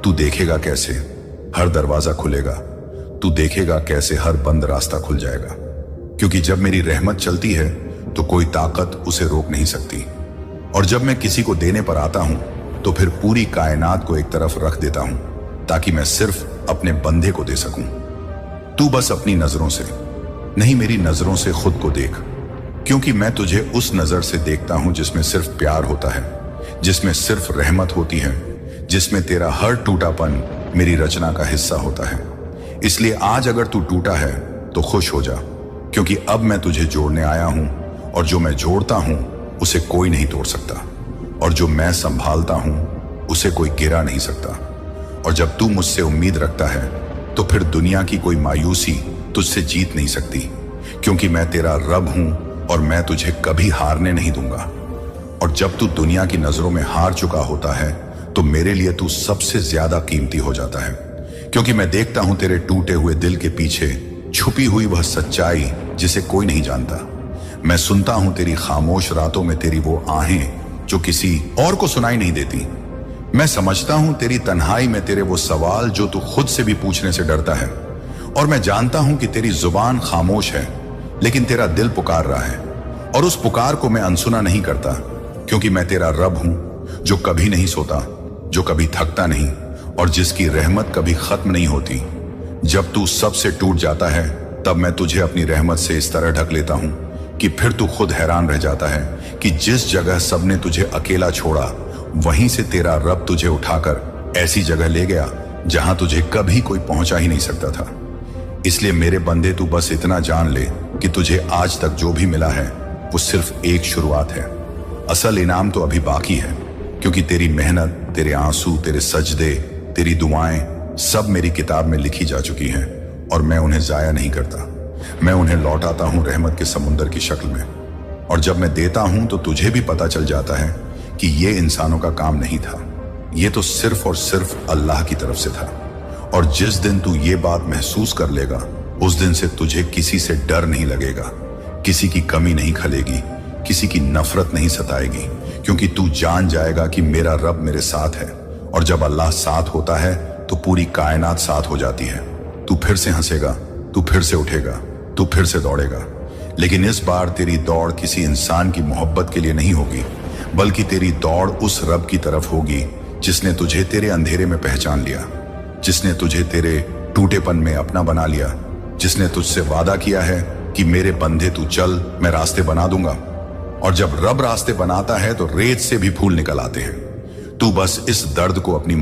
तू देखेगा कैसे हर दरवाजा खुलेगा, तू देखेगा कैसे हर बंद रास्ता खुल जाएगा। क्योंकि जब मेरी रहमत चलती है तो कोई ताकत उसे रोक नहीं सकती, और जब मैं किसी को देने पर आता हूं तो फिर पूरी कायनात को एक तरफ रख देता हूं ताकि मैं सिर्फ अपने बंदे को दे सकूं। तू बस अपनी नजरों से नहीं, मेरी नजरों से खुद को देख, क्योंकि मैं तुझे उस नजर से देखता हूं जिसमें सिर्फ प्यार होता है, जिसमें सिर्फ रहमत होती है, जिसमें तेरा हर टूटापन मेरी रचना का हिस्सा होता है। इसलिए आज अगर तू टूटा है तो खुश हो जा, क्योंकि अब मैं तुझे जोड़ने आया हूं, और जो मैं जोड़ता हूं उसे कोई नहीं तोड़ सकता, और जो मैं संभालता हूं उसे कोई गिरा नहीं सकता। और जब तू मुझसे उम्मीद रखता है तो फिर दुनिया की कोई मायूसी तुझसे जीत नहीं सकती, क्योंकि मैं तेरा रब हूं और मैं तुझे कभी हारने नहीं दूंगा। और जब तू दुनिया की नजरों में हार चुका होता है तो मेरे लिए तू सबसे ज्यादा कीमती हो जाता है, क्योंकि मैं देखता हूं तेरे टूटे हुए दिल के पीछे छुपी हुई वह सच्चाई जिसे कोई नहीं जानता। मैं सुनता हूं तेरी खामोश रातों में तेरी वो आहें जो किसी और को सुनाई नहीं देती। मैं समझता हूं तेरी तन्हाई में तेरे वो सवाल जो तू खुद से भी पूछने से डरता है, और मैं जानता हूं कि तेरी जुबान खामोश है लेकिन तेरा दिल पुकार रहा है, और उस पुकार को मैं अनसुना नहीं करता, क्योंकि मैं तेरा रब हूं जो कभी नहीं सोता, जो कभी थकता नहीं, और जिसकी रहमत कभी खत्म नहीं होती। जब तू सबसे टूट जाता है तब मैं तुझे अपनी रहमत से इस तरह ढक लेता हूं कि फिर तू खुद हैरान रह जाता है कि जिस जगह सबने तुझे अकेला छोड़ा वहीं से तेरा रब तुझे उठाकर ऐसी जगह ले गया जहां तुझे कभी कोई पहुंचा ही नहीं सकता था। इसलिए मेरे बंदे, तू बस इतना जान ले कि तुझे आज तक जो भी मिला है वो सिर्फ एक शुरुआत है। असल इनाम तो अभी बाकी है, क्योंकि तेरी मेहनत, तेरे आंसू, तेरे सजदे, तेरी दुआएं सब मेरी किताब में लिखी जा चुकी हैं, और मैं उन्हें जाया नहीं करता। मैं उन्हें लौटाता हूं रहमत के समुंदर की शक्ल में, और जब मैं देता हूं तो तुझे भी पता चल जाता है कि ये इंसानों का काम नहीं था, ये तो सिर्फ और सिर्फ अल्लाह की तरफ से था। और जिस दिन तू ये बात महसूस कर लेगा उस दिन से तुझे किसी से डर नहीं लगेगा, किसी की कमी नहीं खलेगी, किसी की नफरत नहीं सताएगी, क्योंकि तू जान जाएगा कि मेरा रब मेरे साथ है, और जब अल्लाह साथ होता है तो पूरी कायनात साथ हो जाती है। तू फिर से हंसेगा, तू फिर से उठेगा, तू फिर से दौड़ेगा, लेकिन इस बार तेरी दौड़ किसी इंसान की मोहब्बत के लिए नहीं होगी, बल्कि तेरी दौड़ उस रब की तरफ होगी जिसने तुझे तेरे अंधेरे में पहचान लिया, जिसने तुझे तेरे टूटेपन में अपना बना लिया, जिसने तुझसे वादा किया है कि मेरे बंदे तू चल, मैं रास्ते बना दूंगा। और जब रब रास्ते बनाता है तो रेत से भी फूल निकल आते हैं। तू बस इस दर्द को अपनी